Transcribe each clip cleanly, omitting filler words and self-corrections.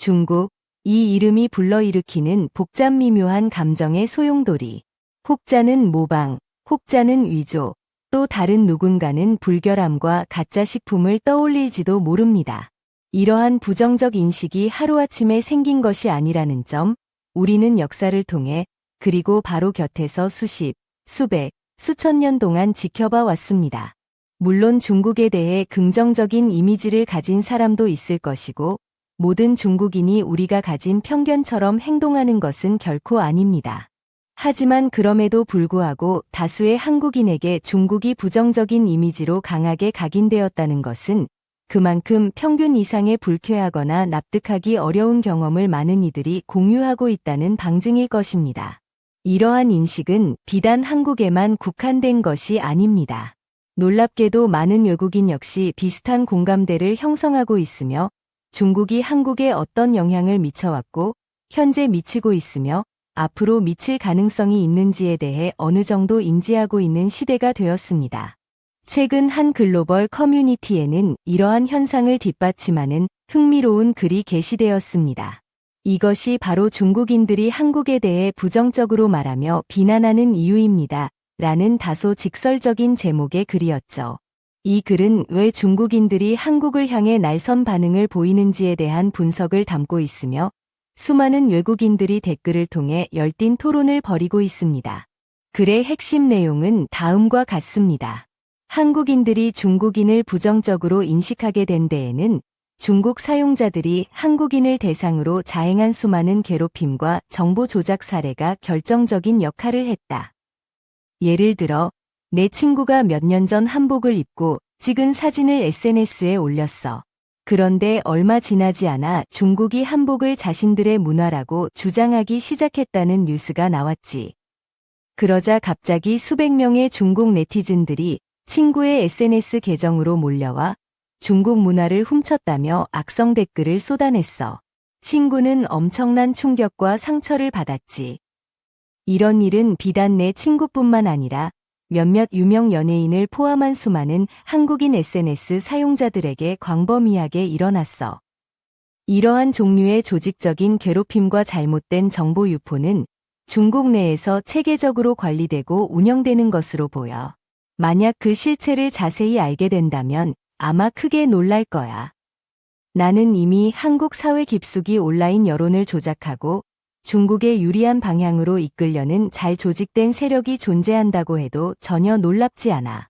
중국, 이 이름이 불러일으키는 복잡 미묘한 감정의 소용돌이. 혹자는 모방, 혹자는 위조, 또 다른 누군가는 불결함과 가짜 식품을 떠올릴지도 모릅니다. 이러한 부정적 인식이 하루아침에 생긴 것이 아니라는 점, 우리는 역사를 통해 그리고 바로 곁에서 수십, 수백, 수천 년 동안 지켜봐 왔습니다. 물론 중국에 대해 긍정적인 이미지를 가진 사람도 있을 것이고, 모든 중국인이 우리가 가진 편견처럼 행동하는 것은 결코 아닙니다. 하지만 그럼에도 불구하고 다수의 한국인에게 중국이 부정적인 이미지로 강하게 각인되었다는 것은 그만큼 평균 이상의 불쾌하거나 납득하기 어려운 경험을 많은 이들이 공유하고 있다는 방증일 것입니다. 이러한 인식은 비단 한국에만 국한된 것이 아닙니다. 놀랍게도 많은 외국인 역시 비슷한 공감대를 형성하고 있으며 중국이 한국에 어떤 영향을 미쳐왔고 현재 미치고 있으며 앞으로 미칠 가능성이 있는지에 대해 어느 정도 인지하고 있는 시대가 되었습니다. 최근 한 글로벌 커뮤니티에는 이러한 현상을 뒷받침하는 흥미로운 글이 게시되었습니다. 이것이 바로 중국인들이 한국에 대해 부정적으로 말하며 비난하는 이유입니다. 라는 다소 직설적인 제목의 글이었죠. 이 글은 왜 중국인들이 한국을 향해 날선 반응을 보이는지에 대한 분석을 담고 있으며 수많은 외국인들이 댓글을 통해 열띤 토론을 벌이고 있습니다. 글의 핵심 내용은 다음과 같습니다. 한국인들이 중국인을 부정적으로 인식하게 된 데에는 중국 사용자들이 한국인을 대상으로 자행한 수많은 괴롭힘과 정보 조작 사례가 결정적인 역할을 했다. 예를 들어, 내 친구가 몇 년 전 한복을 입고 찍은 사진을 SNS에 올렸어. 그런데 얼마 지나지 않아 중국이 한복을 자신들의 문화라고 주장하기 시작했다는 뉴스가 나왔지. 그러자 갑자기 수백 명의 중국 네티즌들이 친구의 SNS 계정으로 몰려와 중국 문화를 훔쳤다며 악성 댓글을 쏟아냈어. 친구는 엄청난 충격과 상처를 받았지. 이런 일은 비단 내 친구뿐만 아니라 몇몇 유명 연예인을 포함한 수많은 한국인 SNS 사용자들에게 광범위하게 일어났어. 이러한 종류의 조직적인 괴롭힘과 잘못된 정보 유포는 중국 내에서 체계적으로 관리되고 운영되는 것으로 보여. 만약 그 실체를 자세히 알게 된다면 아마 크게 놀랄 거야. 나는 이미 한국 사회 깊숙이 온라인 여론을 조작하고 중국에 유리한 방향으로 이끌려는 잘 조직된 세력이 존재한다고 해도 전혀 놀랍지 않아.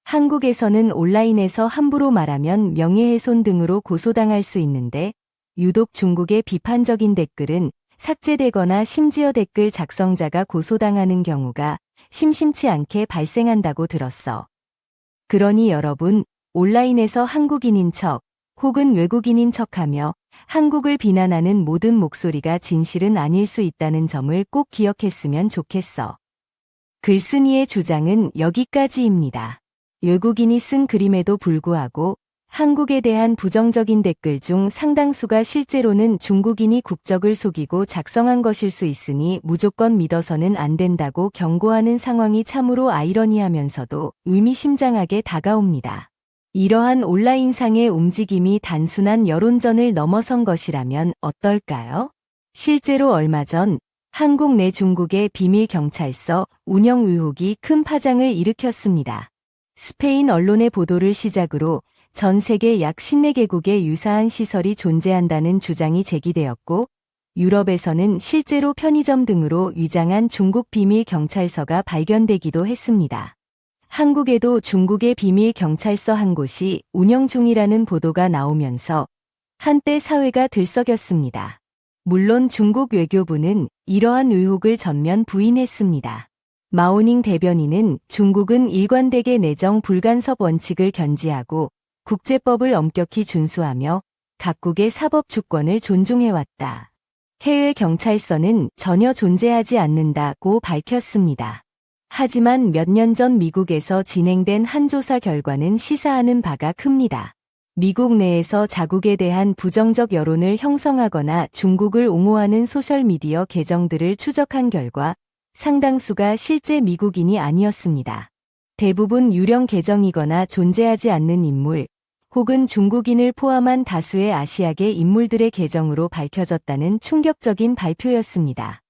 한국에서는 온라인에서 함부로 말하면 명예훼손 등으로 고소당할 수 있는데 유독 중국의 비판적인 댓글은 삭제되거나 심지어 댓글 작성자가 고소당하는 경우가 심심치 않게 발생한다고 들었어. 그러니 여러분, 온라인에서 한국인인 척 혹은 외국인인 척하며 한국을 비난하는 모든 목소리가 진실은 아닐 수 있다는 점을 꼭 기억했으면 좋겠어. 글쓴이의 주장은 여기까지입니다. 외국인이 쓴 글임에도 불구하고 한국에 대한 부정적인 댓글 중 상당수가 실제로는 중국인이 국적을 속이고 작성한 것일 수 있으니 무조건 믿어서는 안 된다고 경고하는 상황이 참으로 아이러니하면서도 의미심장하게 다가옵니다. 이러한 온라인상의 움직임이 단순한 여론전을 넘어선 것이라면 어떨까요? 실제로 얼마 전 한국 내 중국의 비밀 경찰서 운영 의혹이 큰 파장을 일으켰습니다. 스페인 언론의 보도를 시작으로 전 세계 약 14개국에 유사한 시설이 존재한다는 주장이 제기되었고, 유럽에서는 실제로 편의점 등으로 위장한 중국 비밀 경찰서가 발견되기도 했습니다. 한국에도 중국의 비밀 경찰서 한 곳이 운영 중이라는 보도가 나오면서 한때 사회가 들썩였습니다. 물론 중국 외교부는 이러한 의혹을 전면 부인했습니다. 마오닝 대변인은 중국은 일관되게 내정 불간섭 원칙을 견지하고 국제법을 엄격히 준수하며 각국의 사법 주권을 존중해왔다. 해외 경찰서는 전혀 존재하지 않는다고 밝혔습니다. 하지만 몇 년 전 미국에서 진행된 한 조사 결과는 시사하는 바가 큽니다. 미국 내에서 자국에 대한 부정적 여론을 형성하거나 중국을 옹호하는 소셜미디어 계정들을 추적한 결과 상당수가 실제 미국인이 아니었습니다. 대부분 유령 계정이거나 존재하지 않는 인물, 혹은 중국인을 포함한 다수의 아시아계 인물들의 계정으로 밝혀졌다는 충격적인 발표였습니다.